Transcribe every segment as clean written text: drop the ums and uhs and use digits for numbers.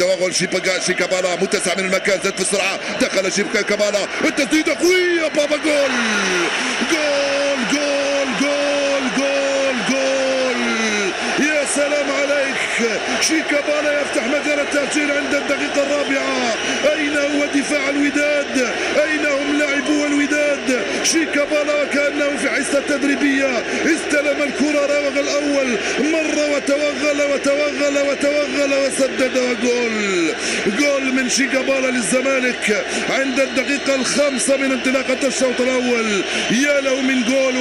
التوغل شيكابالا متسع من المكان، زاد في السرعه، دخل شيكابالا، التسديده قويه، بابا جول جول جول جول جول جول. يا سلام عليك، شيكابالا يفتح مجال التسجيل عند الدقيقه الرابعه. اين هو دفاع الوداد؟ اين هم لاعبو الوداد؟ شيكابالا وكانه في حصه تدريبيه استلم الكره، راوغ الاول، مر وتوغل وتوغل وتوغل وسدد وجول. جول من شيكابالا للزمالك عند الدقيقه الخامسه من انطلاقه الشوط الاول. يا له من جول،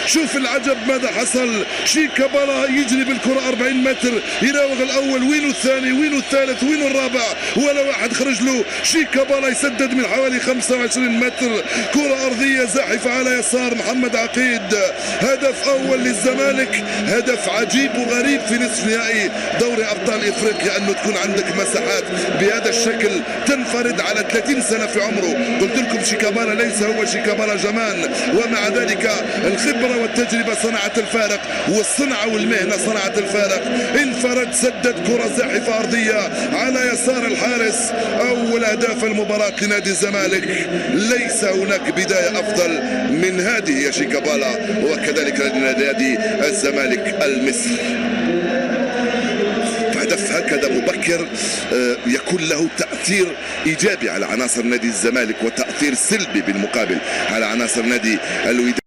شوف العجب ماذا حصل. شيكابالا يجري بالكره 40 متر، يراوغ الاول، وينو الثاني، وينو الثالث، وينو الرابع، ولا واحد خرج له. شيكابالا يسدد من حوالي 25 متر، كره ارضيه زاحفه على يسار محمد عقيد. هدف اول للزمالك، هدف عجيب وغريب في نصف نهائي دوري ابطال افريقيا، انه تكون عندك مساحات بهذا الشكل، تنفرد على 30 سنه في عمره. قلت لكم شيكابالا ليس هو شيكابالا زمان، ومع ذلك الخبره والتجربه صنعت الفارق، والصنعه والمهنه صنعت الفارق. انفرد، سدد كره زاحفه ارضيه على يسار الحارس. اول اهداف المباراه لنادي الزمالك، ليس هناك بدايه افضل من هذه يا شيكابالا، وكذلك لنادي الزمالك المصري. هدف هكذا مبكر يكون له تأثير إيجابي على عناصر نادي الزمالك، وتأثير سلبي بالمقابل على عناصر نادي الوداد.